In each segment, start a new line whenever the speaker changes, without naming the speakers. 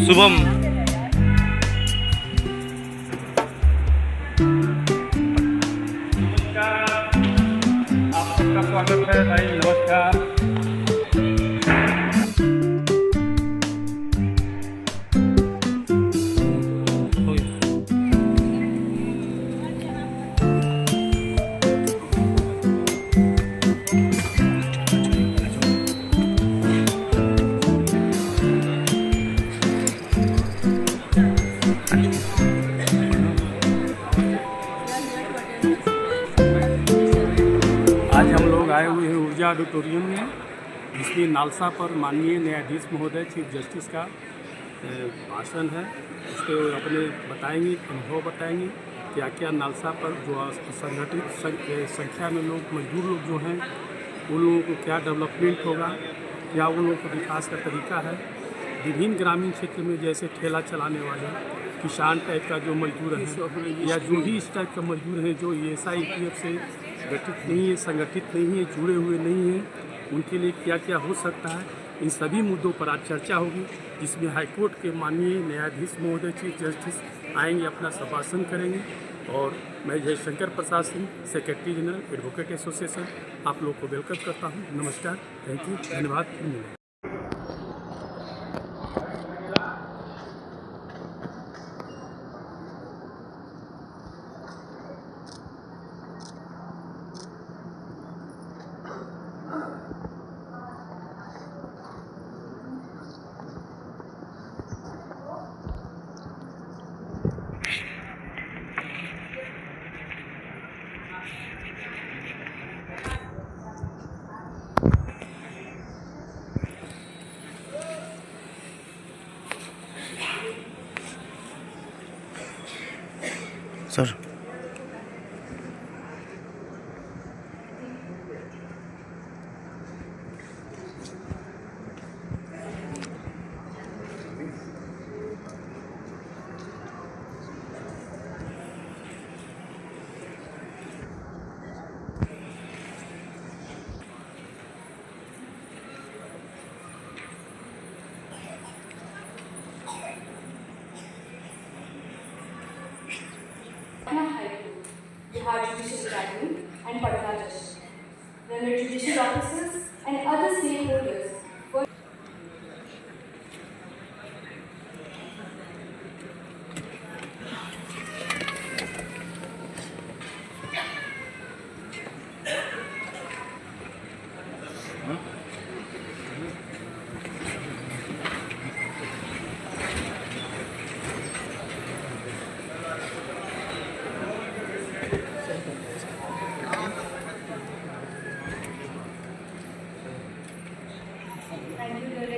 शुभम।
नमस्कार, आप सबका स्वागत है भाई। नमस्कार। आज हम लोग आए हुए हैं ऊर्जा ऑडिटोरियम में, जिसमें नालसा पर माननीय न्यायाधीश महोदय चीफ जस्टिस का भाषण है। उसके अपने बताएंगे, अनुभव बताएंगे क्या क्या नालसा पर जो संगठित संख्या में लोग मजदूर लोग जो हैं उन लोगों को क्या डेवलपमेंट होगा, क्या उन लोगों को विकास का तरीका है। विभिन्न ग्रामीण क्षेत्र में जैसे ठेला चलाने वाले किसान टाइप का जो मजदूर हैं या जो भी इस टाइप का मजदूर हैं जो ESI से गठित नहीं है, संगठित नहीं है, जुड़े हुए नहीं हैं, उनके लिए क्या क्या हो सकता है, इन सभी मुद्दों पर आज चर्चा होगी, जिसमें हाईकोर्ट के माननीय न्यायाधीश महोदय चीफ जस्टिस आएंगे, अपना संभाषण करेंगे। और मैं Jaishankar Prasad Singh, secretary general advocate association, आप लोग को वेलकम करता हूँ। नमस्कार, थैंक यू, धन्यवाद।
सर,
Bihar Judicial Academy and Patna Justice. Then the judicial officers and other stakeholders were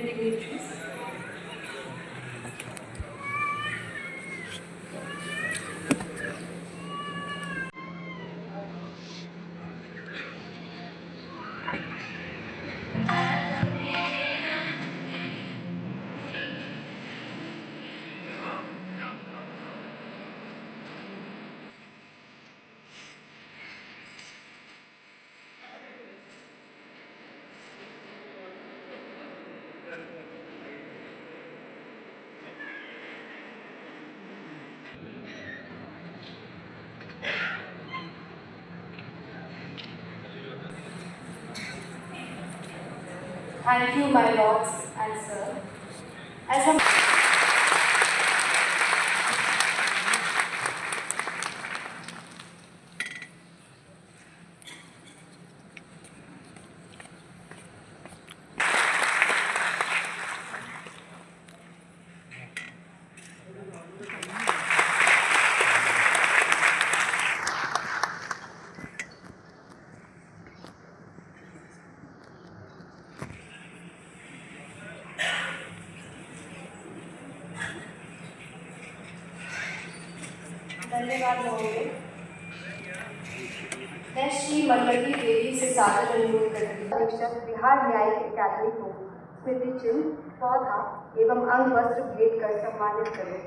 dignitaries. Thank you, my lords and sir. As a धन्यवाद महोदय। मैं श्री मनमती देवी से सादर अनुरोध करती हूँ अधीक्षक बिहार न्यायिक अकादमी को स्मृति चिन्ह, पौधा एवं अंग वस्त्र भेंट कर सम्मानित करें।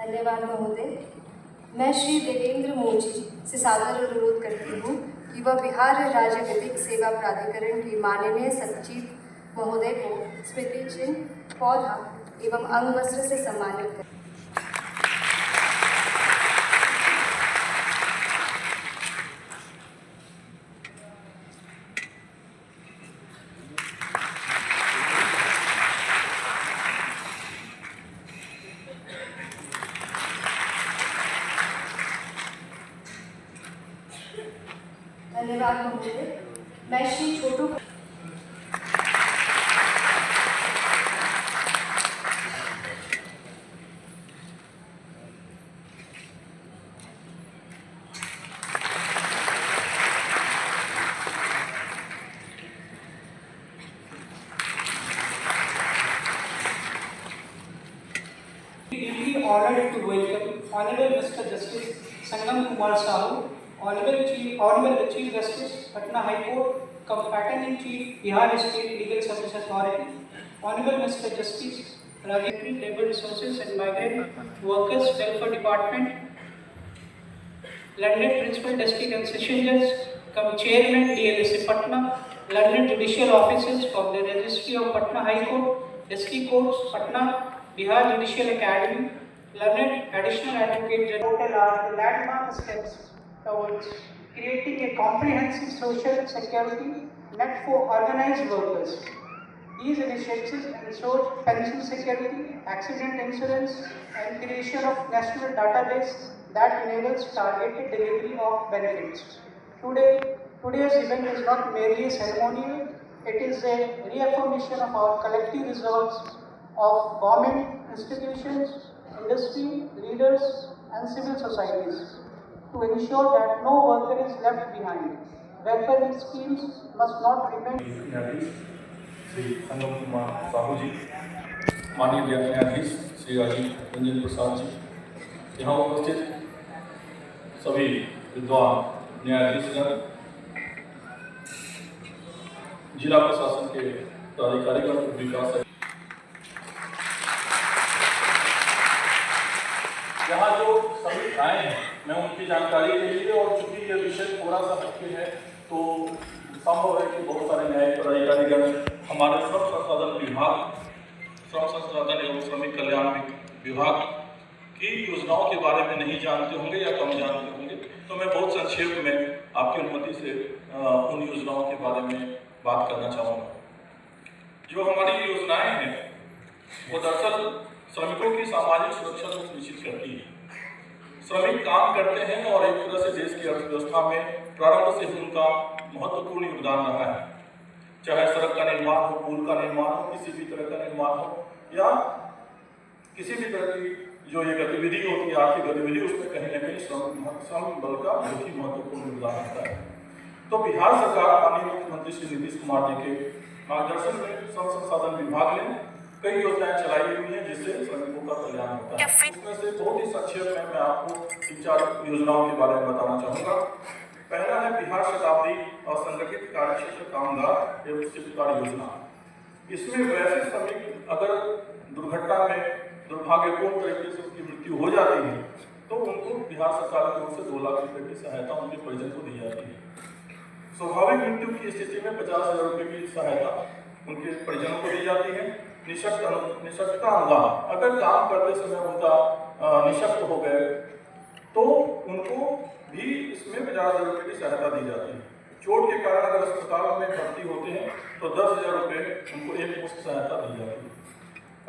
धन्यवाद महोदय। मैं श्री देवेंद्र मोची से सादर अनुरोध करती हूँ कि वह बिहार राज्य विधिक सेवा प्राधिकरण के माननीय सचिव महोदय को स्मृति चिन्ह, पौधा एवं अंग वस्त्र से सम्मानित करें। धन्यवाद महोदय। मैं श्री छोटू
Deeply honored to welcome Honorable Mr. Justice Sangam Kumar Sahu, Honorable Chief Justice, Patna High Court, cum Pattern-in-Chief, Bihar State Legal Service Authority, Honorable Mr. Justice Rajesh, Labour Resources and Migrant Workers Welfare Department, London Principal District and Session Judge, cum Chairman DLSA Patna, London Judicial Officers from the Registry of Patna High Court, District Courts, Patna, Bihar Judicial Academy, Learned Additional Advocate General are the landmark steps towards creating a comprehensive social security net for organized workers. These initiatives ensure pension security, accident insurance, and creation of national database that enables targeted delivery of benefits. Today's event is not merely a ceremonial, it is a reaffirmation of our collective resolve of government, institutions, industry, leaders, and civil societies to ensure that no worker is left behind. Welfare schemes must not remain.
न्यायाधीश श्री संगम कुमार साहू जी, माननीय न्यायाधीश श्री राजीव रंजन प्रसाद जी, यहाँ उपस्थित सभी विद्वान न्यायाधीशगण, जिला प्रशासन के पदाधिकारीगण, विकास यहाँ जो सभी आए हैं, मैं उनकी जानकारी के लिए, और चूंकि ये विषय थोड़ा सा मुश्किल है तो संभव है कि बहुत सारे न्यायिक पदाधिकारीगण हमारे श्रम संसाधन विभाग, श्रम संसाधन एवं श्रमिक कल्याण विभाग की योजनाओं के बारे में नहीं जानते होंगे या कम जानते होंगे, तो मैं बहुत संक्षेप में आपकी अनुमति से उन योजनाओं के बारे में बात करना चाहूँगा। जो हमारी योजनाएं हैं वो दरअसल श्रमिकों की सामाजिक सुरक्षा को सुनिश्चित करती है। श्रमिक काम करते हैं और एक तरह से देश की अर्थव्यवस्था में प्रारंभ से ही उनका महत्वपूर्ण योगदान रहा है, चाहे सड़क का निर्माण हो, पुल का निर्माण हो, किसी भी तरह का निर्माण हो या किसी भी तरह की जो ये गतिविधि होती है, आर्थिक गतिविधि, उसमें कहीं ना कहीं श्रम बल का बहुत ही महत्वपूर्ण योगदान रहता है। तो बिहार सरकार माननीय मुख्यमंत्री श्री नीतीश कुमार जी के मार्गदर्शन में श्रम संसाधन विभाग ने कई योजनाएं चलाई हुई हैं जिससे श्रमिकों का कल्याण होता है। उसमें से बहुत ही संक्षेप में मैं आपको 3-4 योजनाओं के बारे में बताना चाहूँगा। पहला है बिहार शताब्दी और संगठित कार्यक्षेत्र कामगार एवं शिल्पकार योजना। इसमें वैसे श्रमिक अगर दुर्घटना में दुर्भाग्यपूर्ण तरीके से उसकी मृत्यु हो जाती है तो उनको बिहार सरकार की ओर से 2 लाख रुपए की सहायता उनके परिजन को दी जाती है। स्वाभाविक मृत्यु की स्थिति में 50,000 रुपए की सहायता उनके परिजनों को दी जाती है। निशक्तता अनुदान, अगर काम करते समय उनका निशक्त हो गए तो उनको भी इसमें 50,000 रुपए की सहायता दी जाती है। चोट के कारण अगर अस्पताल में भर्ती होते हैं तो 10,000 रुपए उनको एक मुफ्त सहायता दी जाती है।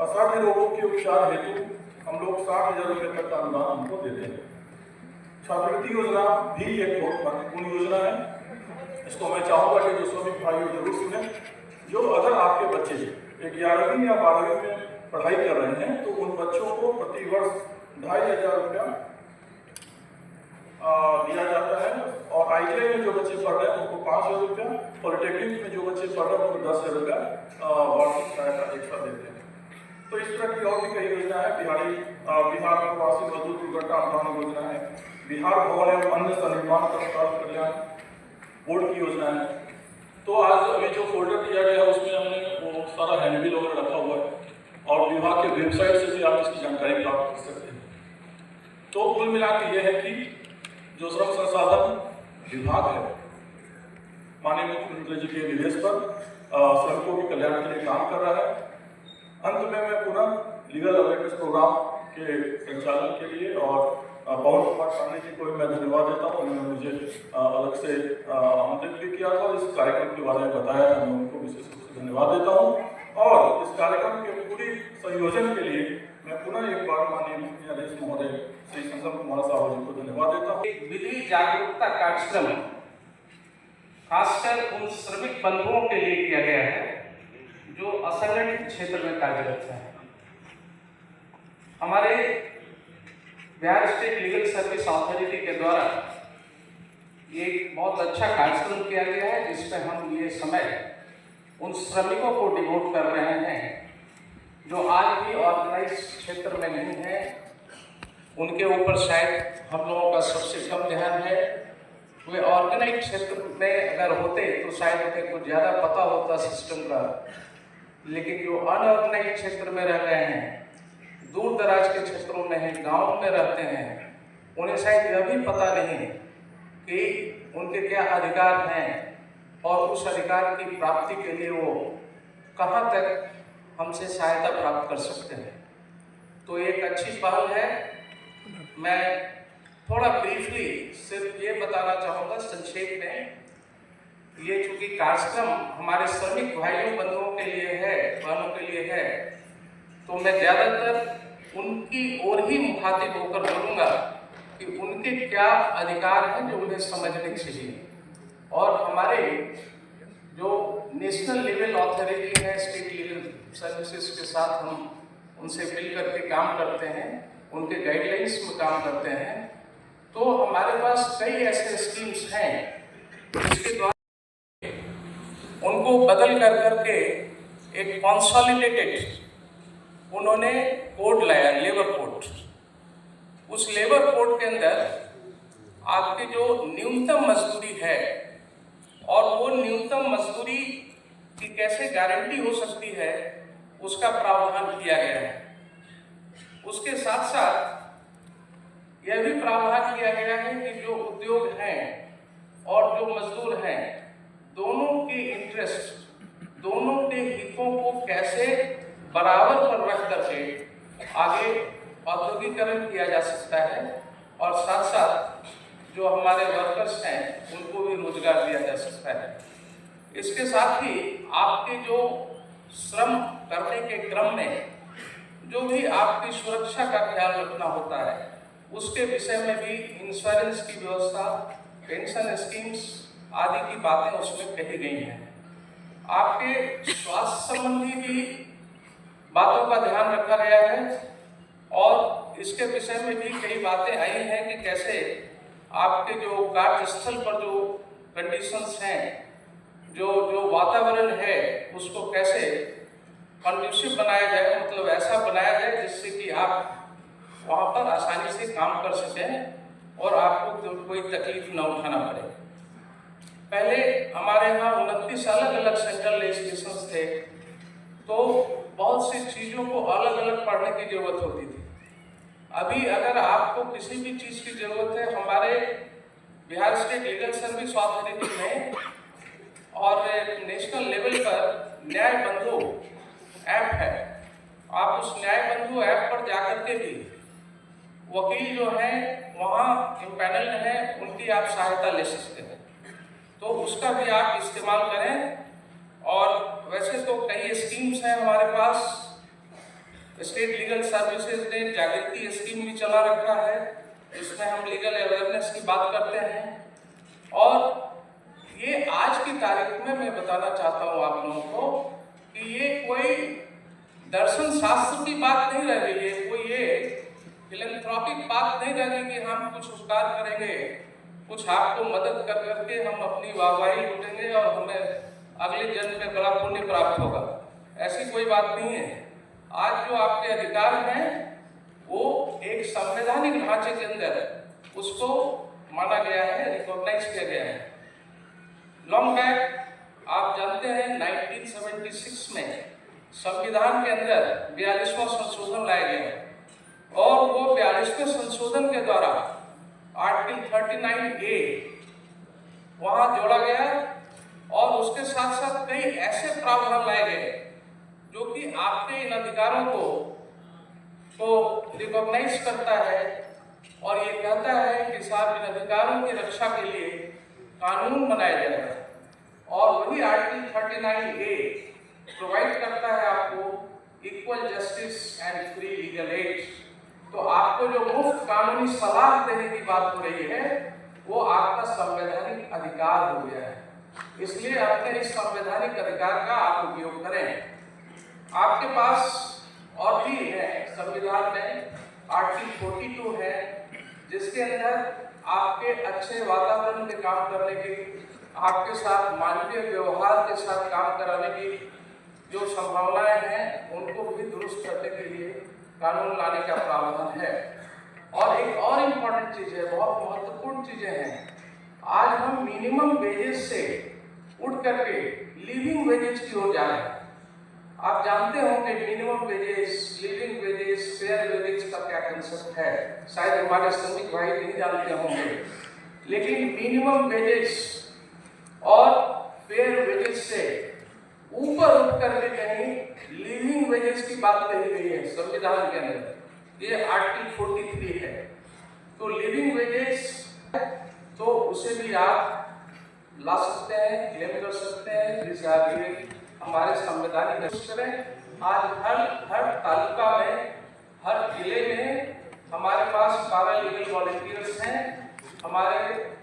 असाध्य रोगों के उपचार हेतु हम लोग 60,000 रुपए तक का अनुदान उनको देते हैं। छात्रवृत्ति योजना भी एक बहुत महत्वपूर्ण योजना है। इसको मैं चाहूँगा कि जो श्रमिक भाइयों जरूर सुने। जो अगर आपके बच्चे 11वीं या 12वीं में पढ़ाई कर रहे हैं तो उन बच्चों को प्रति वर्ष 2,500 रुपया दिया जाता है, और ITI में जो बच्चे पढ़ रहे हैं उनको 5,000 रुपया, पॉलिटेक्निक में जो बच्चे पढ़ रहे हैं उनको 10,000 रुपया वार्षिक सहायता एक्स्ट्रा देते हैं। तो इस तरह की और भी कई योजना है। बिहार प्रवासी मजदूर दुर्घटना अनुदान योजना है, बिहार भवन एवं अन्य सन्निर्माण कर्मचारी कल्याण बोर्ड की योजना है। तो आज अभी जो फोल्डर दिया गया है उसमें हमने वो सारा हैंडबिल वगैरह रखा हुआ है, और विभाग के वेबसाइट से भी आप इसकी जानकारी प्राप्त कर सकते हैं। तो कुल मिला के यह है कि जो श्रम संसाधन विभाग है माननीय मुख्यमंत्री जी के निर्देश पर श्रमिकों के कल्याण के लिए काम कर रहा है। अंत में मैं पुनः लीगल अवेयरनेस प्रोग्राम के संचालन के लिए और पवन कुमार पांडे जी को मैं धन्यवाद देता हूँ। उन्होंने मुझे अलग से आमंत्रित भी किया था, इस कार्यक्रम के बारे में बताया था, मैं उनको विशेष रूप से धन्यवाद देता हूँ। और इस कार्यक्रम के पूरी संयोजन के लिए मैं पुनः एक बार माननीय मुख्याधीश महोदय श्री संगम कुमार साहू जी को धन्यवाद देता हूँ।
विधि जागरूकता कार्यक्रम खासकर उन श्रमिक बंधुओं के लिए किया गया है जो असंगठित क्षेत्र में कार्यरत हैं। हमारे Bihar state legal service authority के द्वारा एक बहुत अच्छा कार्यक्रम किया गया है, जिसमें हम ये समय उन श्रमिकों को डिवोट कर रहे हैं जो आज भी ऑर्गेनाइज क्षेत्र में नहीं है। उनके ऊपर शायद हम लोगों का सबसे कम ध्यान है। वे ऑर्गेनाइज क्षेत्र में अगर होते तो शायद उन्हें कुछ ज़्यादा पता होता सिस्टम का, लेकिन जो अनऑर्गेनाइज क्षेत्र में रह रहे हैं, दूर दराज के क्षेत्रों में हैं, गाँव में रहते हैं, उन्हें शायद यह भी पता नहीं कि उनके क्या अधिकार हैं और उस अधिकार की प्राप्ति के लिए वो कहाँ तक हमसे सहायता प्राप्त कर सकते हैं। तो एक अच्छी पहल है। मैं थोड़ा ब्रीफली सिर्फ ये बताना चाहूँगा संक्षेप में, ये चूँकि कार्यक्रम हमारे श्रमिक भाइयों बंधुओं के लिए है, बहनों के लिए है, तो मैं ज़्यादातर उनकी ओर ही मुखातिब होकर बोलूँगा कि उनके क्या अधिकार हैं जो उन्हें समझने चाहिए। और हमारे जो नेशनल लेवल अथॉरिटी है स्टेट लीगल सर्विसेज के साथ हम उनसे मिल करके काम करते हैं, उनके गाइडलाइंस में काम करते हैं। तो हमारे पास कई ऐसे स्कीम्स हैं जिसके द्वारा उनको बदल कर करके एक कंसोलिडेटेड उन्होंने कोड लाया, लेबर कोड। उस लेबर कोड के अंदर आपकी जो न्यूनतम मजदूरी है और वो न्यूनतम मजदूरी की कैसे गारंटी हो सकती है उसका प्रावधान किया गया है। उसके साथ साथ यह भी प्रावधान किया गया है कि जो उद्योग हैं और जो मजदूर हैं, दोनों के इंटरेस्ट, दोनों के हितों को कैसे बराबर पर रख करके आगे औद्योगिकरण किया जा सकता है और साथ साथ जो हमारे वर्कर्स हैं उनको भी रोजगार दिया जा सकता है। इसके साथ ही आपके जो श्रम करने के क्रम में जो भी आपकी सुरक्षा का ख्याल रखना होता है, उसके विषय में भी इंश्योरेंस की व्यवस्था, पेंशन स्कीम्स आदि की बातें उसमें कही गई हैं। आपके स्वास्थ्य संबंधी भी बातों का ध्यान रखा गया है और इसके विषय में भी कई बातें आई हैं कि कैसे आपके जो कार्यस्थल पर जो कंडीशंस हैं, जो वातावरण है, उसको कैसे कंड्यूसिव बनाया जाए, मतलब ऐसा बनाया जाए जिससे कि आप वहाँ पर आसानी से काम कर सकें और आपको कोई तकलीफ न उठाना पड़े। पहले हमारे यहाँ 29 अलग अलग सेंट्रल लेजिस्लेशन थे, तो बहुत सी चीज़ों को अलग अलग पढ़ने की जरूरत होती थी। अभी अगर आपको किसी भी चीज़ की जरूरत है, हमारे Bihar state legal service authority में और नेशनल लेवल पर न्याय बंधु ऐप है। आप उस न्याय बंधु ऐप पर जाकर के भी वकील जो हैं वहाँ इम्पैनल हैं, उनकी आप सहायता ले सकते हैं, तो उसका भी आप इस्तेमाल करें। और वैसे तो कई स्कीम्स हैं हमारे पास। स्टेट लीगल सर्विसेज ने जागृति स्कीम भी चला रखा है, इसमें हम लीगल अवेयरनेस की बात करते हैं। और ये आज की तारीख में मैं बताना चाहता हूँ आप लोगों को कि ये कोई दर्शन शास्त्र की बात नहीं रह गई है, कोई ये फिलैंथ्रोपिक बात नहीं रह गई कि हम कुछ उपकार करेंगे, कुछ आपको मदद कर करके हम अपनी वाहवाही लूटेंगे और हमें अगले जन्म में बड़ा पुण्य प्राप्त होगा। ऐसी कोई बात नहीं है। आज जो आपके अधिकार हैं वो एक संवैधानिक ढांचे के अंदर उसको माना गया है, रिकॉग्नाइज किया गया है। लॉन्ग बैक आप जानते हैं 1976 में संविधान के अंदर 42वां संशोधन लाया गया
और वो 42वें संशोधन के द्वारा आर्टिकल 39A वहां जोड़ा गया और उसके साथ साथ कई ऐसे प्रावधान लाए गए जो कि आपके इन अधिकारों को रिकॉग्नाइज करता है और ये कहता है कि साहब इन अधिकारों की रक्षा के लिए कानून बनाया जाएगा। और वही आर्टिकल 39A प्रोवाइड करता है आपको equal justice and free legal aid. तो आपको जो मुफ्त कानूनी सलाह देने की बात हो रही है वो आपका संवैधानिक अधिकार हो गया है, इसलिए अपने इस संवैधानिक अधिकार का आप उपयोग करें। आपके पास और भी है, संविधान में आर्टिकल 42 है जिसके अंदर आपके अच्छे वातावरण में काम करने की, आपके साथ मानवीय व्यवहार के साथ काम कराने की जो संभावनाएं हैं उनको भी दुरुस्त करने के लिए कानून लाने का प्रावधान है। और एक और इम्पोर्टेंट चीज है, बहुत महत्वपूर्ण चीजें हैं। आज हम मिनिमम वेजेस से उठ करके लिविंग वेजेस की ओर जा रहे हैं। आप जानते हो कि minimum wages, living wages, fair wages का क्या कंसेप्ट है, शायद हमारे श्रमिक भाई नहीं जानते होंगे, लेकिन मिनिमम वेजेस और फेयर वेजेस से ऊपर उठ करके कहीं लिविंग वेजेस की बात कही गई है संविधान के अंदर, ये आर्टिकल 43 है। तो लिविंग वेजेस तो उसे भी आप ला सकते हैं, क्लेम कर सकते हैं, जिसे आगे हमारे संवैधानिक करें। आज हर तालुका में, हर जिले में हमारे पास पैरालीगल वॉलंटियर्स हैं। हमारे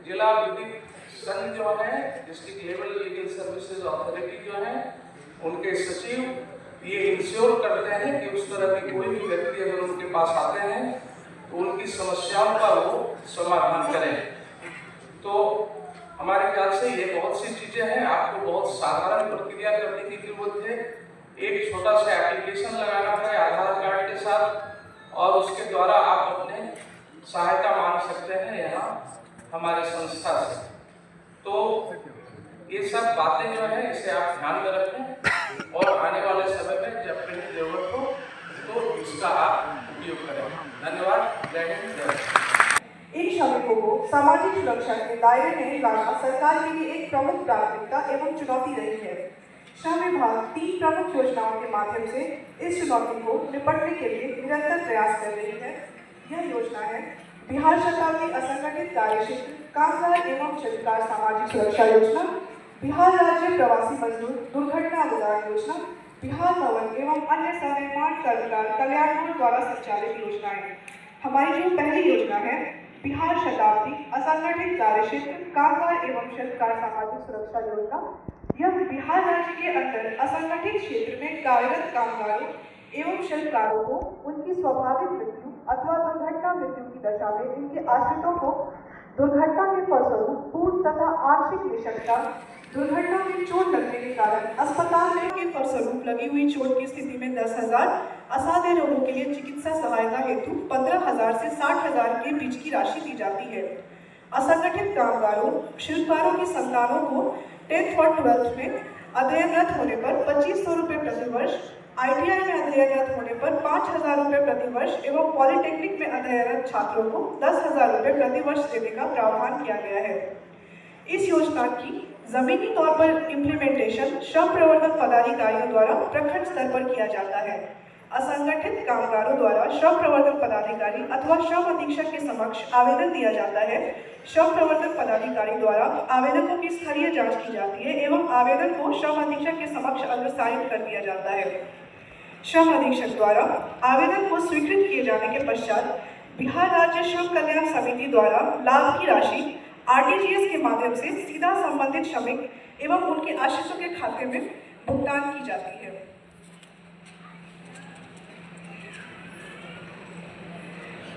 जिला विधिक संघ जो है, district level legal services authority जो है, उनके सचिव ये इंश्योर करते हैं कि उस तरह की कोई भी व्यक्ति अगर उनके पास आते हैं तो उनकी समस्याओं का वो समाधान करें। तो हमारे ख्याल से ये बहुत सी चीजें हैं, आपको बहुत साधारण प्रक्रिया करने की जरूरत है। एक छोटा सा एप्लीकेशन लगाना है आधार कार्ड के साथ और उसके द्वारा आप अपने सहायता मांग सकते हैं यहाँ हमारे संस्था से। तो ये सब बातें जो है इसे आप ध्यान में रखें और आने वाले समय में जब कहीं जरूरत हो तो इसका आप उपयोग करें। धन्यवाद। जय हिंद, जय भारत।
इन श्रमिकों को सामाजिक सुरक्षा के दायरे में लाना सरकार के लिए एक प्रमुख प्राथमिकता एवं चुनौती रही है। श्रम विभाग 3 प्रमुख योजनाओं के माध्यम से इस चुनौती को निपटने के लिए निरंतर प्रयास कर रही है। यह योजना है बिहार शताब्दी असंगठित कार्य क्षेत्र कामगार एवं शिल्पकार सामाजिक सुरक्षा योजना, बिहार राज्य प्रवासी मजदूर दुर्घटना अनुदान योजना, बिहार भवन एवं अन्य सनिर्माण कर्मकार कल्याण बोर्ड द्वारा संचालित योजनाएं। हमारी जो पहली योजना है बिहार शताब्दी असंगठित कार्य क्षेत्र कामगार एवं शिल्पकार सामाजिक सुरक्षा योजना, यह बिहार राज्य के अंदर असंगठित क्षेत्र में कार्यरत कामगारों एवं शिल्पकारों को उनकी स्वाभाविक मृत्यु अथवा दुर्घटना मृत्यु की दशा में इनके आश्रितों को दुर्घटना के फलस्वरूप पूर्ण तथा आंशिक निशक्तता, दुर्घटना में चोट लगने के कारण अस्पताल में के फलस्वरूप लगी हुई चोट की स्थिति में 10,000, असाध्य रोगों के लिए चिकित्सा सहायता हेतु 15,000 से 60,000 के बीच की राशि दी जाती है। असंगठित कामगारों शिल्पकारों की संतानों को 10th और 12th में अध्ययनरत होने पर 2,500 रुपये प्रति वर्ष, ITI में अध्ययनरत होने पर 5,000 रुपये प्रति वर्ष एवं पॉलिटेक्निक में अध्ययनरत छात्रों को 10,000 रुपये प्रति वर्ष देने का प्रावधान किया गया है। इस योजना की जमीनी तौर पर इम्प्लीमेंटेशन श्रम प्रवर्तन पदाधिकारियों द्वारा प्रखंड स्तर पर किया जाता है। असंगठित कामगारों द्वारा श्रम प्रवर्तन पदाधिकारी अथवा श्रम अधीक्षक के समक्ष आवेदन दिया जाता है। श्रम प्रवर्तन पदाधिकारी द्वारा आवेदकों की स्थलीय जांच की जाती है एवं आवेदन को श्रम अधीक्षक के समक्ष अग्रसारित कर दिया जाता है। श्रम अधीक्षक द्वारा आवेदन को स्वीकृत किए जाने के पश्चात बिहार राज्य श्रम कल्याण समिति द्वारा लाभ की राशि RTGS के माध्यम से सीधा संबंधित श्रमिक एवं उनके आश्रितों के खाते में भुगतान की जाती है।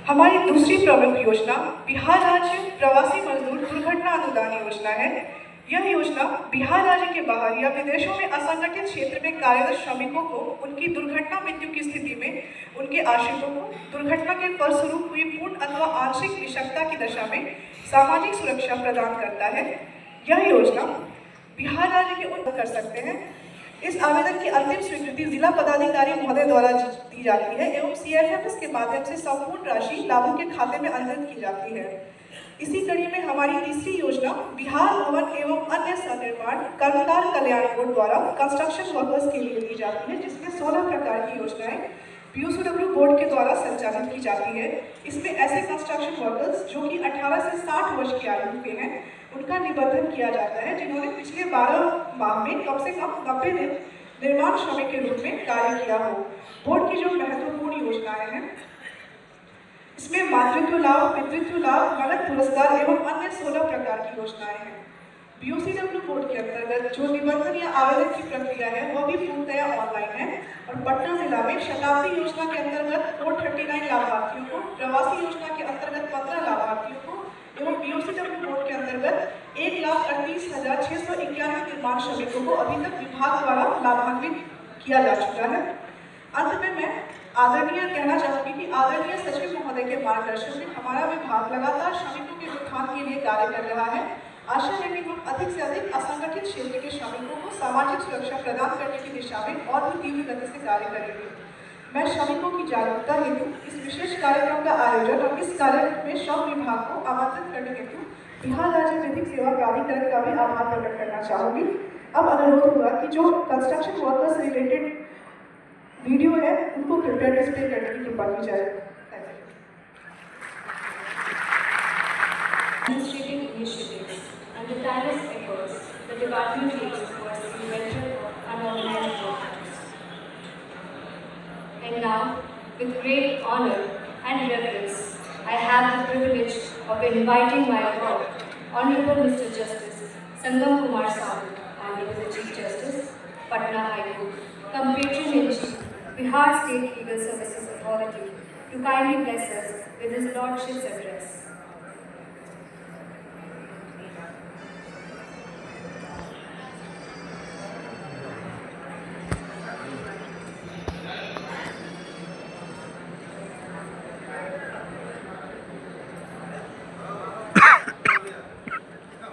हमारी दूसरी प्रमुख योजना बिहार राज्य प्रवासी मजदूर दुर्घटना अनुदान योजना है। यह योजना बिहार राज्य के बाहर या विदेशों में असंगठित क्षेत्र में कार्यरत श्रमिकों को उनकी दुर्घटना मृत्यु की स्थिति में उनके आश्रितों को दुर्घटना के फलस्वरूप हुई पूर्ण अथवा आंशिक निशक्तता की दशा में सामाजिक सुरक्षा प्रदान करता है। यह योजना बिहार राज्य के उन कर सकते हैं इस आवेदन की अंतिम स्वीकृति जिला पदाधिकारी महोदय द्वारा दी जाती है एवं CFFS के माध्यम से संपूर्ण राशि लाभुक के खाते में अंतरित की जाती है। इसी कड़ी में हमारी तीसरी योजना बिहार भवन एवं अन्य सनिर्माण कर्मकार कल्याण बोर्ड द्वारा कंस्ट्रक्शन वर्कर्स के लिए दी जाती है, जिसमें 16 प्रकार की योजनाएं POCW बोर्ड के द्वारा संचालित की जाती है। इसमें ऐसे कंस्ट्रक्शन वर्कर्स जो कि 18 से 60 वर्ष की आयु के हैं, उनका निबंधन किया जाता है, जिन्होंने पिछले 12 माह में कम से कम 90 दिन निर्माण श्रमिक के रूप में कार्य किया हो। बोर्ड की जो महत्वपूर्ण योजनाएं हैं, इसमें मातृत्व लाभ, पितृत्व लाभ, नगद पुरस्कार एवं अन्य 16 प्रकार की योजनाएं हैं। POCW बोर्ड के अंतर्गत जो निबंधन या आवेदन की प्रक्रिया है वह भी पूर्णतया ऑनलाइन है और पटना जिला में शताब्दी योजना के अंतर्गत 439 लाभार्थियों को, प्रवासी योजना के अंतर्गत 15 लाभार्थियों को एवं POCW बोर्ड के अंतर्गत 1,38,691 निर्माण श्रमिकों को अभी तक विभाग द्वारा लाभान्वित किया जा चुका है। अंत में मैं कहना चाहूंगी कि आदरणीय सचिव महोदय के मार्गदर्शन में हमारा विभाग लगातार श्रमिकों के उत्थान के लिए कार्य कर रहा है। आशा है कि हम अधिक से अधिक असंगठित क्षेत्र के श्रमिकों को सामाजिक सुरक्षा प्रदान करने की दिशा में और भी तीव्र गति से कार्य करेंगे। मैं श्रमिकों की जागरूकता हेतु इस विशेष कार्यक्रम का आयोजन और इस कार्यक्रम में श्रम विभाग को आमंत्रित करने हेतु बिहार राज्य विधिक सेवा प्राधिकरण का भी आभार प्रकट करना चाहूंगी। अब अनुरोध होगा कि जो कंस्ट्रक्शन वर्कर्स से रिलेटेड वीडियो है उनको कृपया डिस्प्ले करने की कृपा की जाए।
Administrative initiatives and the tireless efforts the department takes towards the prevention of unorganized workforce. And now, with great honor and reverence, I have the privilege of inviting my lord, Honorable Mr. Justice Sangam Kumar Sahu, Honorable Chief Justice, Patna High Court, Compatron-in-Chief, Bihar State Legal Services Authority, to kindly bless us with his lordship's address.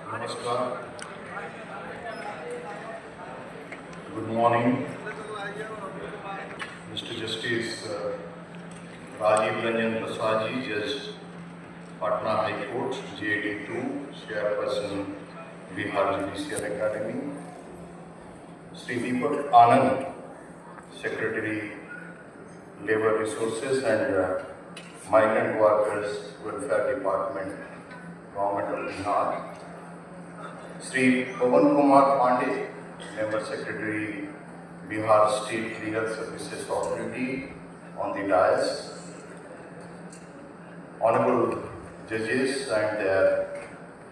Namaskar. Good morning, Mr. Justice Rajiv Ranjan Prasad ji, Judge Patna High Court, JD2, Chairperson Bihar Judicial Academy, Sri Deepak Anand, Secretary Labour Resources and Migrant Workers Welfare Department, Government of Bihar, Sri Pawan Kumar Pandey, Member Secretary, Bihar State Legal Services Authority, on the dais, Honorable Judges and their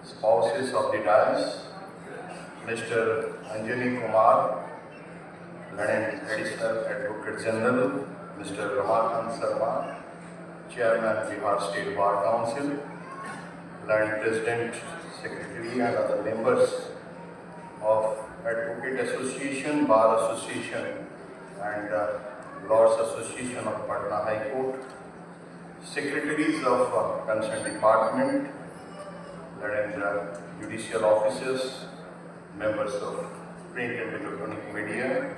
spouses of the dais, Mr. Anjani Kumar, Learned Additional Advocate General, Mr. Ramakant Sharma, Chairman Bihar State Bar Council, Learned President, Secretary and other members of Advocate Association, Bar Association and Lords Association of Patna High Court, Secretaries of concerned department, and judicial officers, members of print and electronic media,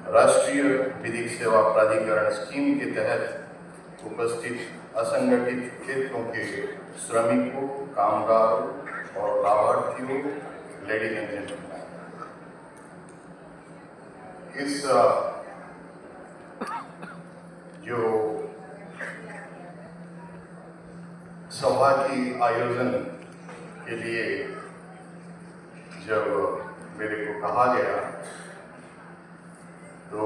राष्ट्रीय विधिक सेवा प्राधिकरण scheme के तहत उपस्थित असंगठित क्षेत्रों के श्रमिकों, कामगारों और लाभार्थियों, लेडीज एंड जेंटलमैन, इस जो सभा की आयोजन के लिए जब मेरे को कहा गया तो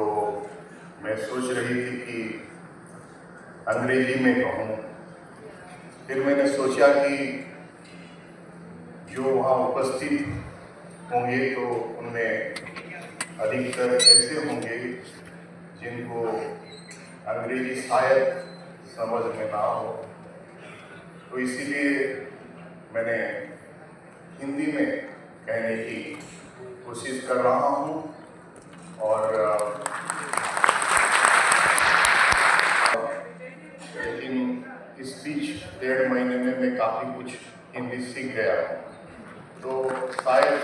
मैं सोच रही थी कि अंग्रेजी में कहूँ। फिर मैंने सोचा कि जो वहाँ उपस्थित होंगे तो उनमें अधिकतर ऐसे होंगे जिनको अंग्रेजी शायद समझ में ना हो, तो इसीलिए मैंने हिंदी में कहने की कोशिश कर रहा हूँ। और लेकिन इस बीच 1.5 महीने में मैं काफ़ी कुछ हिंदी सीख गया हूँ, तो शायद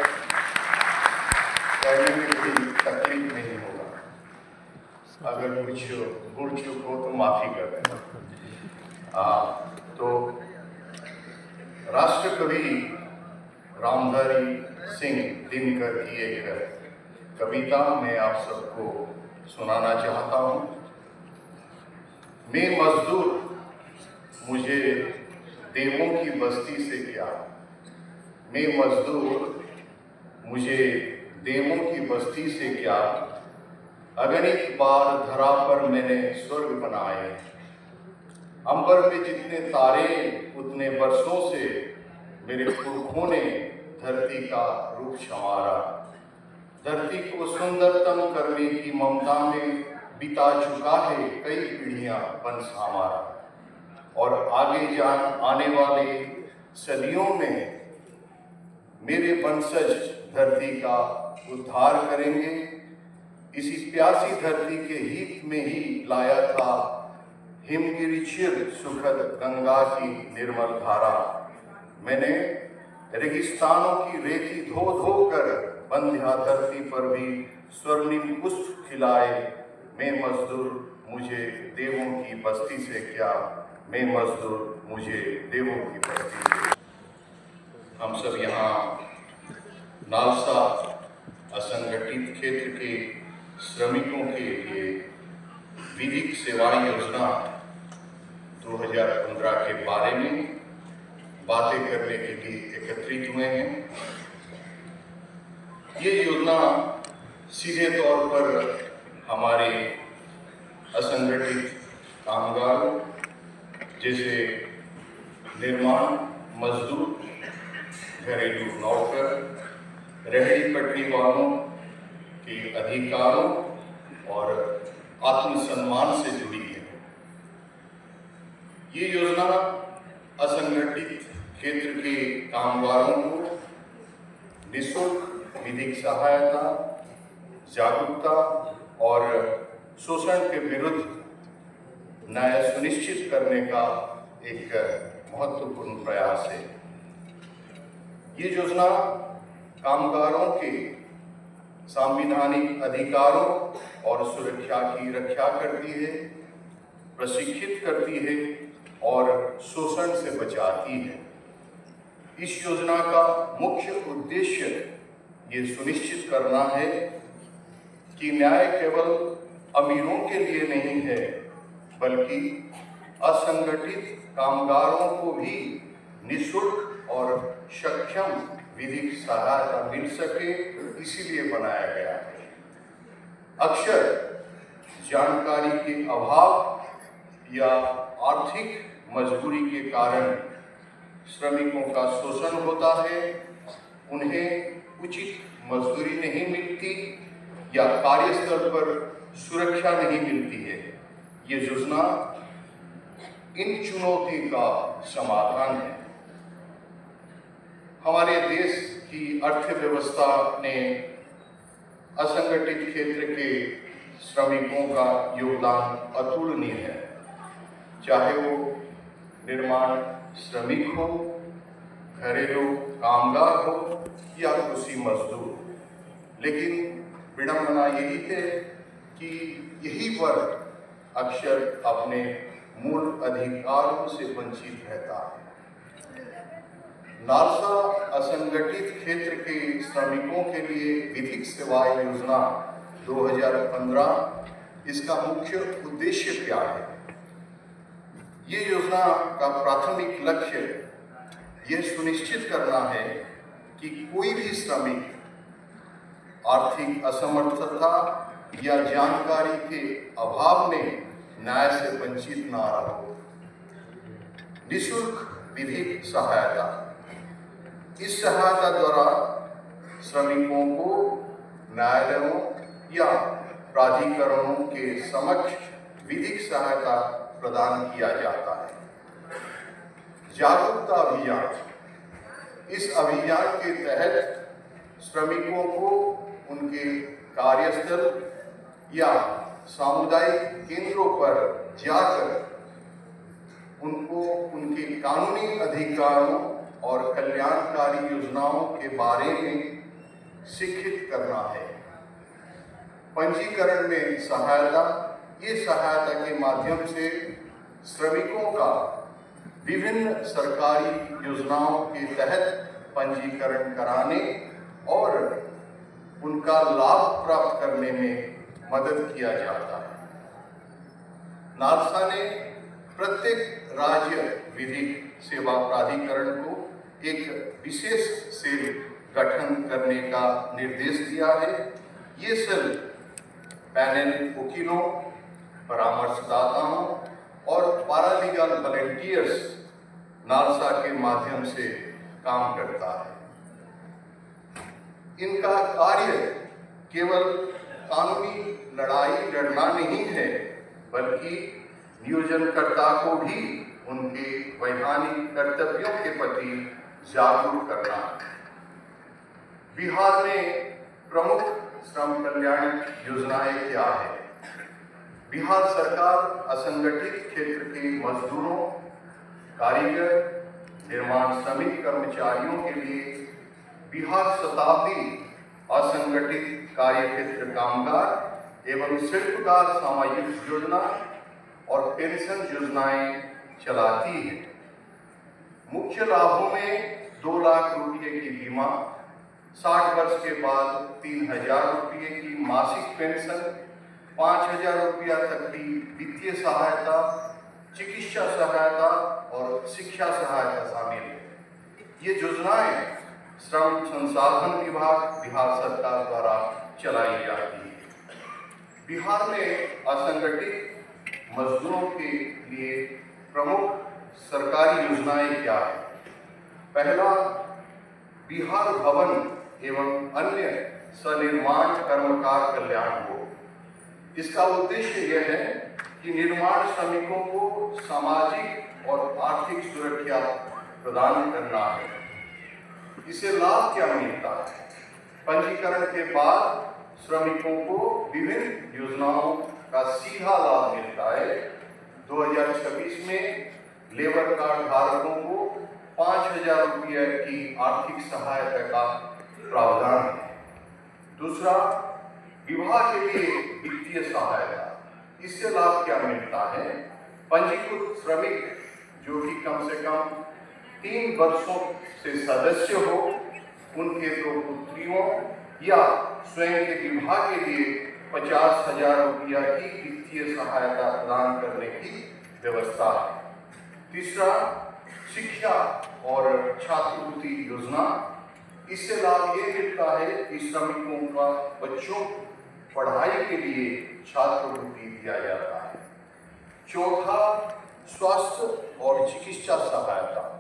कहने में भी सिंह दिनकर की एक कविता मैं आप सबको सुनाना चाहता हूँ। मैं मजदूर, मुझे देवों की बस्ती से क्या, मैं मजदूर, मुझे देवों की बस्ती से क्या, अगणित बार धरा पर मैंने स्वर्ग बनाए। अंबर में जितने तारे उतने वर्षों से मेरे पुरखों ने धरती का रूप संवारा। धरती को सुंदरतम करने की ममता में बिता चुका है कई पीढ़ियां वंश हमारा, और आगे आने वाले सदियों में मेरे वंशज धरती का उद्धार करेंगे। इसी प्यासी धरती के हित में ही लाया था हिमगिरी चिर सुखद गंगा की निर्मल धारा। मैंने रेगिस्तानों की रेती धो धो कर बंध्या धरती पर भी स्वर्णिम पुष्प खिलाए। मैं मजदूर, मुझे देवों की बस्ती से क्या, मैं मजदूर, मुझे देवों की बस्ती से। हम सब यहाँ नालसा असंगठित क्षेत्र के श्रमिकों के लिए विधिक सेवा योजना 2015 के बारे में बातें करने के लिए एकत्रित हुए हैं। ये योजना सीधे तौर पर हमारे असंगठित कामगारों जैसे निर्माण मजदूर, घरेलू नौकर, रेहड़ी पटरी वालों के अधिकारों और आत्मसम्मान से जुड़ी है। ये योजना असंगठित क्षेत्र के कामगारों को निःशुल्क विधिक सहायता, जागरूकता और शोषण के विरुद्ध न्याय सुनिश्चित करने का एक महत्वपूर्ण प्रयास है। ये योजना कामगारों के संवैधानिक अधिकारों और सुरक्षा की रक्षा करती है, प्रशिक्षित करती है और शोषण से बचाती है। इस योजना का मुख्य उद्देश्य ये सुनिश्चित करना है कि न्याय केवल अमीरों के लिए नहीं है, बल्कि असंगठित कामगारों को भी निःशुल्क और सक्षम विधिक सहायता मिल सके, इसीलिए बनाया गया है। अक्सर जानकारी के अभाव या आर्थिक मजबूरी के कारण श्रमिकों का शोषण होता है, उन्हें उचित मजदूरी नहीं मिलती या कार्यस्थल पर सुरक्षा नहीं मिलती है। ये योजना इन चुनौती का समाधान है। हमारे देश की अर्थव्यवस्था ने असंगठित क्षेत्र के श्रमिकों का योगदान अतुलनीय है, चाहे वो निर्माण श्रमिक हो, घरेलू कामगार हो या कृषि मजदूर। लेकिन विडंबना यही है कि यही वर्ग अक्सर अपने मूल अधिकारों से वंचित रहता है। नालसा असंगठित क्षेत्र के श्रमिकों के लिए विधिक सेवा योजना 2015, इसका मुख्य उद्देश्य क्या है? ये योजना का प्राथमिक लक्ष्य यह सुनिश्चित करना है कि कोई भी श्रमिक आर्थिक असमर्थता या जानकारी के अभाव में न्याय से वंचित न रहो। निःशुल्क विधिक सहायता, इस सहायता द्वारा श्रमिकों को न्यायालयों या प्राधिकरणों के समक्ष विधिक सहायता प्रदान किया जाता है। जागरूकता अभियान, इस अभियान के तहत श्रमिकों को उनके कार्यस्थल या सामुदायिक केंद्रों पर जाकर उनको उनके कानूनी अधिकारों और कल्याणकारी योजनाओं के बारे में शिक्षित करना है। पंजीकरण में सहायता, ये सहायता के माध्यम से श्रमिकों का विभिन्न सरकारी योजनाओं के तहत पंजीकरण कराने और उनका लाभ प्राप्त करने में मदद किया जाता है। नालसा ने प्रत्येक राज्य विधिक सेवा प्राधिकरण को एक विशेष सेल गठन करने का निर्देश दिया है। ये सेल पैनल वकीलों, परामर्शदाताओं और पैरालीगल वॉलंटियर्स नालसा के माध्यम से काम करता है। इनका कार्य केवल कानूनी लड़ाई लड़ना नहीं है, बल्कि नियोजनकर्ता को भी उनके वैधानिक कर्तव्यों के प्रति जागरूक करना है। बिहार में प्रमुख श्रम कल्याण योजनाएं क्या है? बिहार सरकार असंगठित क्षेत्र के मजदूरों, कारीगर, निर्माण श्रमिक कर्मचारियों के लिए बिहार शताब्दी असंगठित कार्य क्षेत्र कामगार एवं शिल्पकार सामाजिक योजना और पेंशन योजनाएं चलाती है। मुख्य लाभों में 2 लाख रुपये की बीमा, 60 वर्ष के बाद 3000 रुपये की मासिक पेंशन, 5000 रुपया तक की वित्तीय सहायता, चिकित्सा सहायता और शिक्षा सहायता शामिल है। ये योजनाएं श्रम संसाधन विभाग बिहार सरकार द्वारा चलाई जाती है। बिहार में असंगठित मजदूरों के लिए प्रमुख सरकारी योजनाएं क्या है? पहला, बिहार भवन एवं अन्य सनिर्माण कर्मकार कल्याण बोर्ड। इसका उद्देश्य यह है कि निर्माण श्रमिकों को सामाजिक और आर्थिक सुरक्षा प्रदान करना है। इसे लाभ क्या मिलता है? पंजीकरण के बाद श्रमिकों को विभिन्न योजनाओं का सीधा लाभ मिलता है। 2026 में लेबर कार्ड धारकों को 5000 रुपये की आर्थिक सहायता का प्रावधान है। दूसरा, विवाह के लिए वित्तीय सहायता। इससे लाभ क्या मिलता है? पंजीकृत श्रमिक जो कि कम से कम 3 वर्षों से सदस्य हो, उनके 2 पुत्रियों या स्वयं के विवाह के लिए 50,000 रुपया की वित्तीय सहायता प्रदान करने की व्यवस्था है। तीसरा, शिक्षा और छात्रवृत्ति योजना। इससे लाभ ये मिलता है कि श्रमिकों का बच्चों पढ़ाई के लिए छात्रवृत्ति दिया जाता है। चौथा, स्वास्थ्य और चिकित्सा सहायता।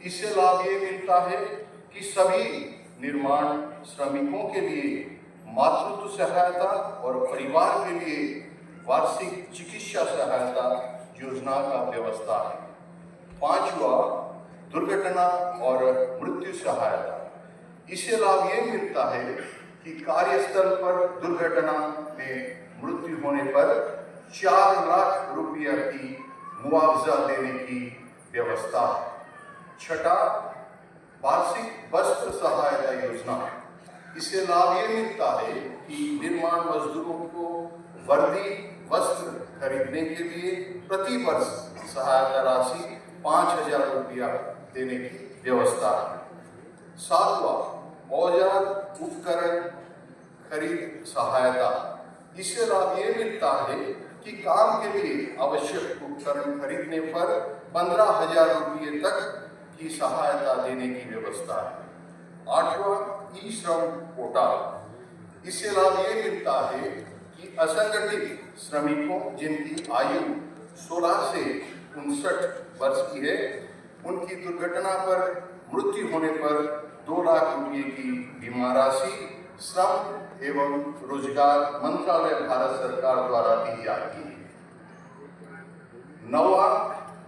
इससे लाभ ये मिलता है कि सभी निर्माण श्रमिकों के लिए मातृत्व सहायता और परिवार के लिए वार्षिक चिकित्सा सहायता योजना का व्यवस्था है। पांचवा, दुर्घटना और मृत्यु सहायता। इससे लाभ ये मिलता है कि कार्यस्थल पर दुर्घटना में मृत्यु होने पर 4 लाख रुपया की मुआवजा देने की व्यवस्था है। छठा, वार्षिक वस्त्र सहायता योजना। इससे लाभ ये मिलता है कि निर्माण मजदूरों को वर्दी वस्त्र खरीदने के लिए प्रति वर्ष सहायता राशि 5000 रुपया देने की व्यवस्था है। सातवां, औजार उपकरण खरीद सहायता। इससे लाभ ये मिलता है कि काम के लिए आवश्यक उपकरण खरीदने पर 15,000 रुपये तक की सहायता देने की व्यवस्था है। आठवां, ई श्रम कोटा। इससे लाभ ये मिलता है कि असंगठित श्रमिकों जिनकी आयु 16 से 59 वर्ष की है, उनकी दुर्घटना पर मृत्यु होने पर 2 लाख रुपये की बीमा राशि श्रम एवं रोजगार मंत्रालय भारत सरकार द्वारा दी जाती है। 9वां,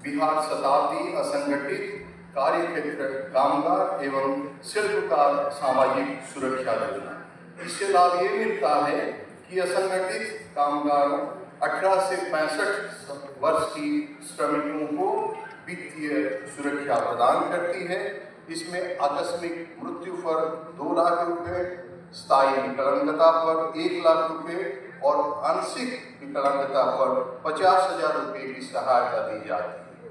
बिहार शताब्दी असंगठित कार्य क्षेत्र कामगार एवं शिल्पकार सामाजिक सुरक्षा योजना। इससे लाभ ये मिलता है कि असंगठित कामगारों 18 से 65 वर्ष की श्रमिकों को वित्तीय सुरक्षा प्रदान करती है। इसमें आकस्मिक मृत्यु पर 2 लाख रुपए, स्थायी विकलांगता पर 1 लाख रुपए और आंशिक विकलांगता पर 50,000 रुपये की सहायता दी जाती है।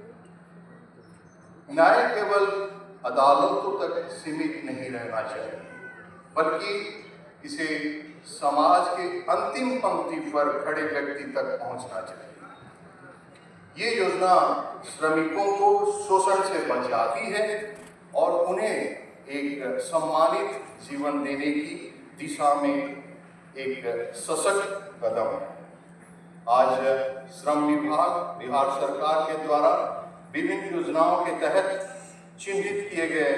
न्याय केवल अदालतों तक सीमित नहीं रहना चाहिए। बल्कि इसे समाज के अंतिम पंक्ति पर खड़े व्यक्ति तक पहुंचना चाहिए। ये योजना श्रमिकों को शोषण से बचाती है और उन्हें एक सम्मानित जीवन देने की दिशा में एक सशक्त कदम है। आज श्रम विभाग बिहार सरकार के द्वारा विभिन्न योजनाओं के तहत चिन्हित किए गए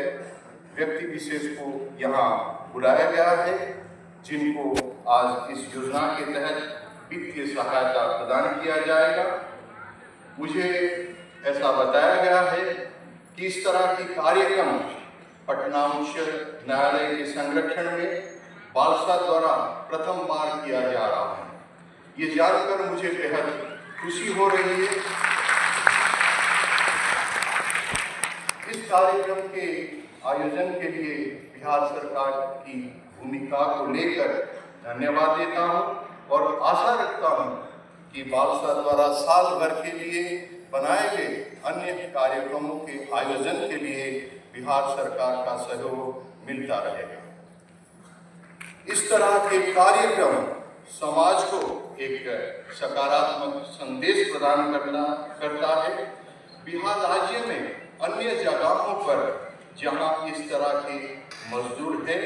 व्यक्ति विशेष को यहाँ बुलाया गया है, जिनको आज इस योजना के तहत वित्तीय सहायता प्रदान किया जाएगा। मुझे ऐसा बताया गया है कि इस तरह की कार्यक्रम पटना उच्च न्यायालय के संरक्षण में बालसा द्वारा प्रथम बार किया जा रहा है। ये जानकर मुझे बेहद खुशी हो रही है। इस कार्यक्रम के आयोजन के लिए बिहार सरकार की भूमिका को लेकर धन्यवाद देता हूं और आशा रखता हूं कि बालसा द्वारा साल भर के लिए बनाए गए अन्य कार्यक्रमों के आयोजन के लिए बिहार सरकार का सहयोग मिलता रहेगा। इस तरह के कार्यक्रम समाज को एक सकारात्मक संदेश प्रदान करता है। बिहार राज्य में अन्य जगहों पर जहां इस तरह के मजदूर हैं,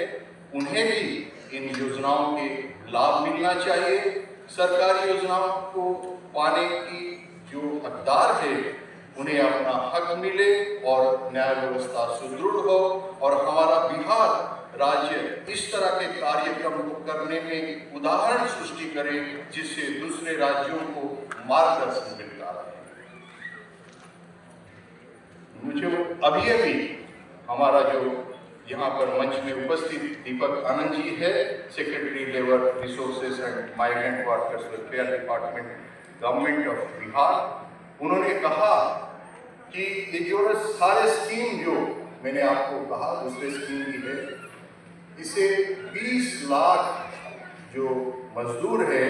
उन्हें भी इन योजनाओं के लाभ मिलना चाहिए। सरकारी योजनाओं को पाने की जो हकदार है, उन्हें अपना हक मिले और न्याय व्यवस्था सुदृढ़ हो और हमारा बिहार राज्य इस तरह के कार्यक्रम को करने में उदाहरण सृष्टि करे, जिससे दूसरे राज्यों को मार्गदर्शन मिलता रहे। मुझे अभी हमारा जो यहाँ पर मंच में उपस्थित दीपक आनंद जी है, secretary labour resources and migrant workers welfare department government of Bihar, उन्होंने कहा कि ये जो सारे स्कीम जो मैंने आपको कहा दूसरे स्कीम की है, इसे 20 लाख जो मजदूर है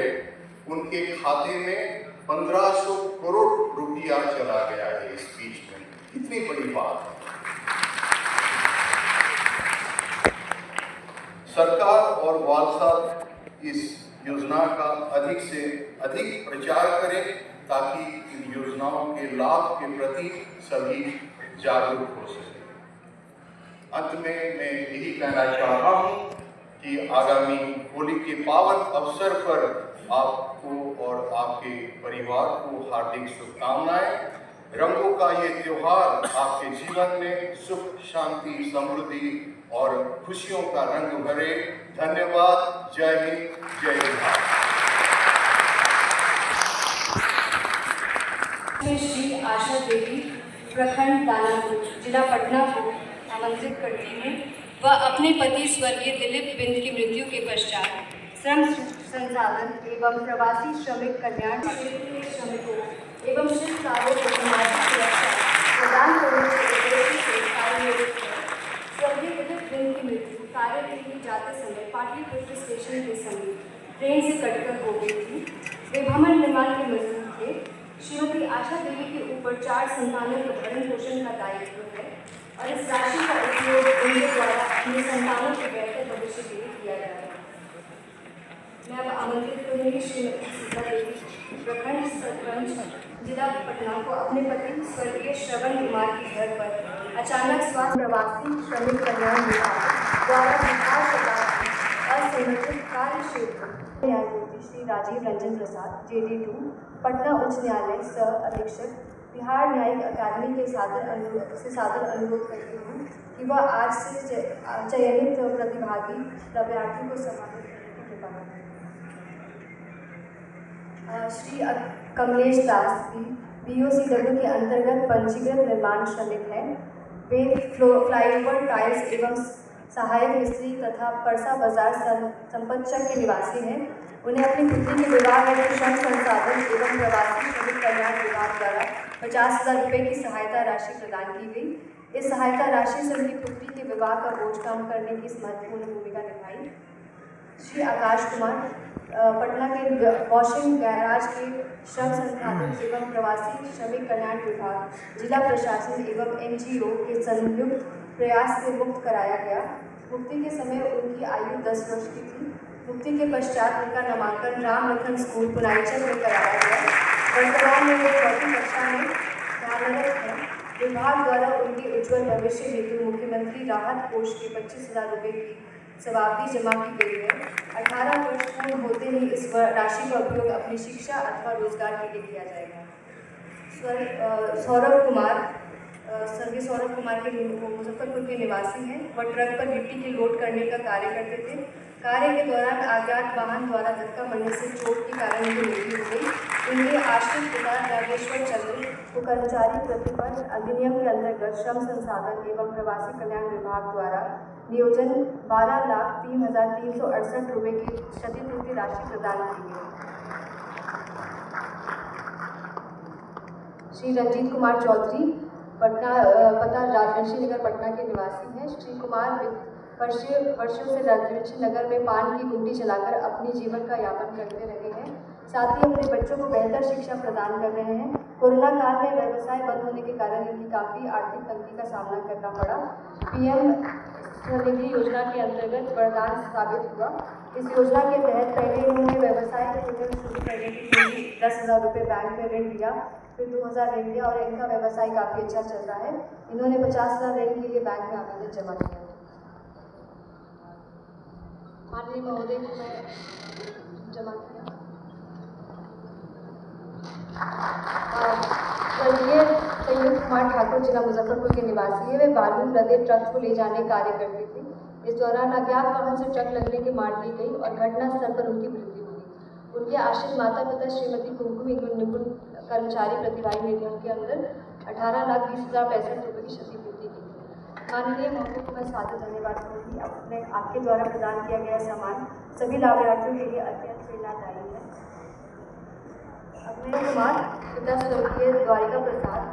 उनके खाते में 1500 करोड़ रुपया चला गया है इस बीच में। कितनी बड़ी बात है। सरकार और वालसा इस योजना का अधिक से अधिक प्रचार करें ताकि इन योजनाओं के लाभ के प्रति सभी जागरूक हो सके। अंत में मैं यही कहना चाह रहा हूँ कि आगामी होली के पावन अवसर पर आपको और आपके परिवार को हार्दिक शुभकामनाएं। रंगों का ये त्योहार आपके जीवन में सुख, शांति, समृद्धि और खुशियों का रंग भरे। धन्यवाद। जय हिंद, जय बिहार।
श्री आशा देवी प्रखंड दानापुर जिला पटना को आमंत्रित करती हूँ। वह अपने पति स्वर्गीय दिलीप बिंद की मृत्यु के पश्चात श्रम संसाधन एवं प्रवासी श्रमिक कल्याण क्षेत्र के श्रमिकों एवं शिल्पकारों को सामाजिक सुरक्षा प्रदान करने के उद्देश्य से कार्यरत है। स्वर्गीय दिलीप बिंद की मृत्यु कार्य के लिए जाते समय पाटलिपुत्र स्टेशन के समीप ट्रेन से कटकर हो गई थी। वे भवन निर्माण के मजदूर थे। श्रीमती आशा देवी के ऊपर 4 संतानों के भरण पोषण का दायित्व है और इस राशि का उपयोग उनके द्वारा अपने संतानों के बेहतर भविष्य के लिए किया जाएगा। मैं अब आमंत्रित करूँगी श्रीमती सीता देवी प्रखंड सरपंच जिला पटना को अपने पति स्वर्गीय श्रवण कुमार के घर पर अचानक स्वास्थ्य प्रवासी श्रमिक कल्याण विभाग द्वारा बिहार सरकार की असंगठित कार्य क्षेत्र न्यायमूर्ति श्री राजीव रंजन प्रसाद JD2 पटना उच्च न्यायालय सह अधीक्षक बिहार न्यायिक अकादमी के सादर अनुरोध करती हूँ कि वह आज से चयनित प्रतिभागी अभ्यर्थी को सम्मानित करने की कृपा करें। श्री कमलेश दास भी BOCW के अंतर्गत पंजीकृत निर्माण श्रमिक हैं। वे फ्लाईओवर टाइल्स एवं सहायक मिस्त्री तथा परसा बाजार संपतचक के निवासी हैं। उन्हें अपनी पुत्री के विवाह में श्रम संसाधन एवं प्रवासी श्रमिक कल्याण विभाग द्वारा 50,000 रुपये की सहायता राशि प्रदान की गई। इस सहायता राशि से उनकी पुत्री के विवाह का बोझ कम करने की महत्वपूर्ण भूमिका निभाई। श्री आकाश कुमार पटना के वॉशिंग गैराज के श्रम संसाधन एवं प्रवासी श्रमिक कल्याण विभाग जिला प्रशासन एवं NGO के संयुक्त प्रयास से मुक्त कराया गया। मुक्ति के समय उनकी आयु 10 वर्ष की थी। मुक्ति के पश्चात उनका नामांकन राम लखन स्कूल पुनाईचक में कराया गया। वर्तमान में वो 4वीं कक्षा में कार्यरत है। विभाग द्वारा उनके उज्ज्वल भविष्य हेतु मुख्यमंत्री राहत कोष के 25,000 रुपये की शताब्दी जमा की गई है। 18 वर्ष पूर्ण होते ही इस राशि का उपयोग अपनी शिक्षा अथवा रोजगार के लिए किया जाएगा। सौरभ कुमार, स्वर्गीय सौरभ कुमार के मुजफ्फरपुर के निवासी हैं। वह ट्रक पर गिट्टी की लोड करने का कार्य करते थे। कार्य के दौरान अज्ञात वाहन द्वारा धक्का मरने से चोट के कारण उनकी मृत्यु हो गई। उनके आश्रित पिता राजेश्वर चंद्र को कर्मचारी प्रतिबंध अधिनियम के अंतर्गत श्रम संसाधन एवं प्रवासी कल्याण विभाग द्वारा नियोजन 12,03,368 रुपये की क्षतिपूर्ति राशि प्रदान की गई। श्री रंजीत कुमार चौधरी, पटना, पता राजवंशी नगर, पटना के निवासी हैं। श्री कुमार वर्षों से राजवंशी नगर में पान की गुमटी चलाकर अपनी जीवन का यापन करते रहे हैं। साथ ही अपने बच्चों को बेहतर शिक्षा प्रदान कर रहे हैं। कोरोना काल में व्यवसाय बंद होने के कारण इनकी काफ़ी आर्थिक तंगी का सामना करना पड़ा। पीएम स्वनिधि योजना के अंतर्गत वरदान साबित हुआ। इस योजना के तहत पहले इन्होंने व्यवसाय के उद्यम शुरू करने के लिए 10,000 रुपये बैंक में ऋण लिया, फिर 2,000 ऋण लिया और इनका व्यवसाय काफ़ी अच्छा चल रहा है। इन्होंने 50,000 ऋण के लिए बैंक में आवेदन जमा किया। माननीय महोदय को मैं जमा किया। स्वर्गीय संयुक्त कुमार ठाकुर जिला मुजफ्फरपुर के निवासी है। वे बालू लदे ट्रक को ले जाने कार्य करते थे। इस दौरान अज्ञात वाहन से ट्रक लगने की मार दी गई और घटनास्थल पर उनकी मृत्यु हो गई। उनके आश्रित माता पिता श्रीमती कुमकुम निपुण कर्मचारी प्रतिभागी निधियों के अंदर 18,20,065 रुपये की क्षतिपूर्ति की। माननीय महोदय को मैं सादर धन्यवाद करूँगी। अपने आपके द्वारा प्रदान किया गया सम्मान सभी लाभार्थियों के लिए अत्यंत प्रेरणादायी है। अभय कुमार, पिता स्वर्गीय द्वारिका प्रसाद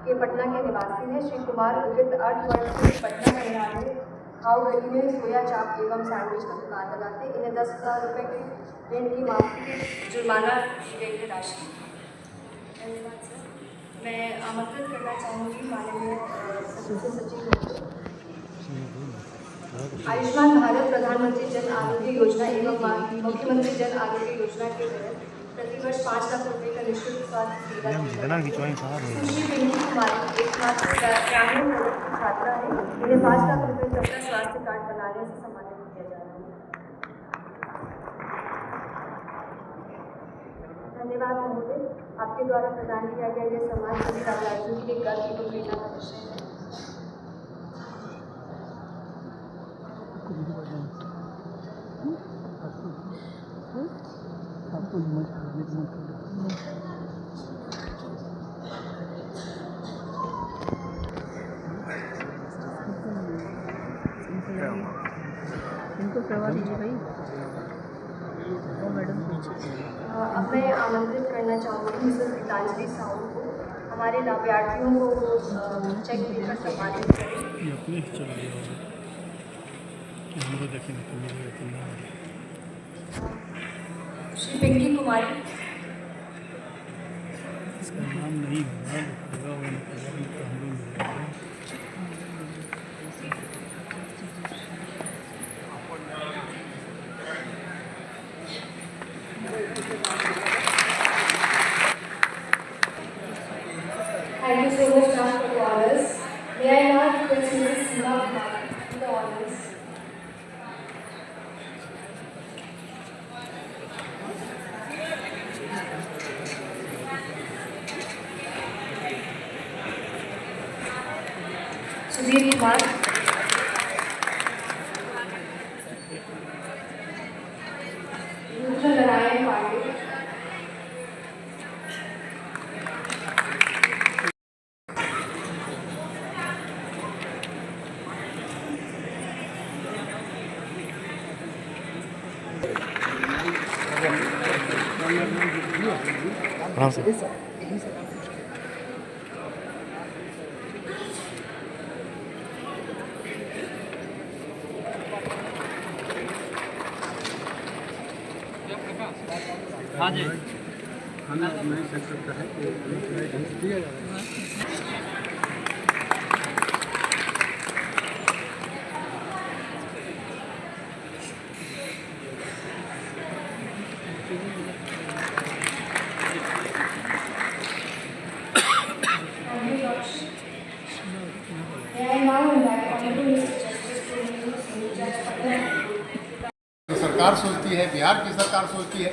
के पटना के निवासी हैं। श्री कुमार विगत 8 वर्ष से पटना में रहने खाओ गली में सोया चाप एवं सैंडविच का दुकान लगाते। इन्हें 10,000 रुपये के ऋण की माफी के जुर्माना दी गई है राशि। धन्यवाद सर। मैं आमंत्रित करना चाहूँगी माननीय सचिव आयुष्मान भारत प्रधानमंत्री जन आरोग्य योजना एवं मुख्यमंत्री जन आरोग्य योजना के तहत प्रतिवर्ष 5 लाख रुपये का निःशुल्क स्वास्थ्य सेवा सुश्री पिंकी कुमारी एकमात्र ग्रामीण छात्रा है। इन्हें 5 लाख रुपये तक का स्वास्थ्य कार्ड बनाने से सम्मानित किया जा रहा है। धन्यवाद महोदय। आपके द्वारा प्रदान किया गया यह सम्मान सभी लाभार्थियों के लिए गर्व एवं प्रेरणा का विषय है।
इनको करवा दीजिए भाई।
अब मैं आमंत्रित करना चाहूँगी मिसेस गीतांजलि साहू को हमारे लाभार्थियों को चेक देकर सम्मानित करें। श्री पिंकी कुमारी,
इसका नाम नहीं होगा।
Thank you so much, ma'am, for the honors. May I now request Mrs. Seema Kumar for the honors. Sudhir Kumar, Rudra Narayan Pandey,
हाँ जी, खाना नहीं कर सकता है तो दिया जा रहा है।
सरकार सोचती है, बिहार की सरकार सोचती है।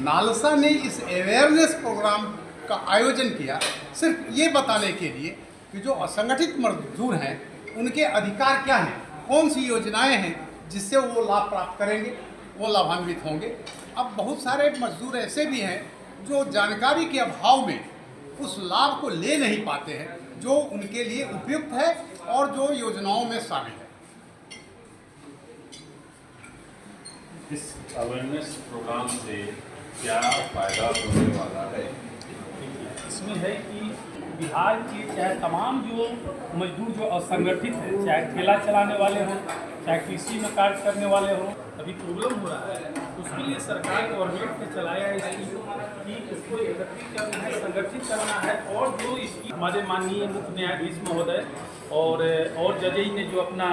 नालसा ने इस अवेयरनेस प्रोग्राम का आयोजन किया सिर्फ ये बताने के लिए कि जो असंगठित मजदूर हैं उनके अधिकार क्या हैं, कौन सी योजनाएं हैं जिससे वो लाभ प्राप्त करेंगे, वो लाभान्वित होंगे। अब बहुत सारे मजदूर ऐसे भी हैं जो जानकारी के अभाव में उस लाभ को ले नहीं पाते हैं जो उनके लिए उपयुक्त है और जो योजनाओं में शामिल है।
इस अवेयरनेस प्रोग्राम से क्या फायदा होने वाला है?
इसमें है कि बिहार के चाहे तमाम जो मजदूर जो असंगठित हैं, चाहे ठेला चलाने वाले हों, चाहे कृषि में कार्य करने वाले हों, अभी प्रॉब्लम हो रहा है। उसके लिए सरकार गवर्नमेंट ने चलाया स्कीम कि उसको एकत्रित करना है, संगठित करना है। और जो इसकी हमारे माननीय मुख्य न्यायाधीश महोदय और जजेई ने जो अपना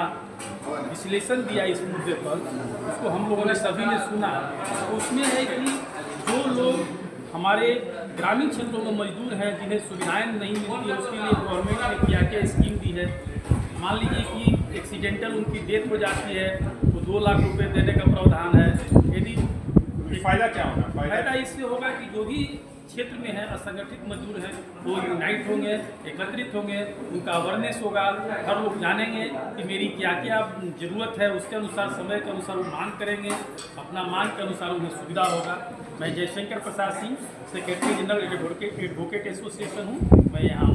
विश्लेषण दिया इस मुद्दे पर, उसको हम लोगों ने सभी ने सुना। तो उसमें है कि जो लोग हमारे ग्रामीण क्षेत्रों में मजदूर हैं जिन्हें सुविधाएं नहीं मिलती है, उसके लिए गवर्नमेंट ने क्या क्या स्कीम दी है। मान लीजिए कि एक्सीडेंटल उनकी डेथ हो जाती है तो 2 लाख रुपए देने का प्रावधान है। यदि
फायदा क्या होगा?
फायदा इससे होगा कि जो भी क्षेत्र में है असंगठित मजदूर हैं वो यूनाइट होंगे, एकत्रित होंगे, उनका अवेयरनेस होगा, हर लोग जानेंगे कि मेरी क्या क्या ज़रूरत है, उसके अनुसार समय के अनुसार वो मांग करेंगे, अपना मांग के अनुसार उन्हें सुविधा होगा। मैं Jaishankar Prasad Singh, secretary general advocate association हूँ, मैं यहाँ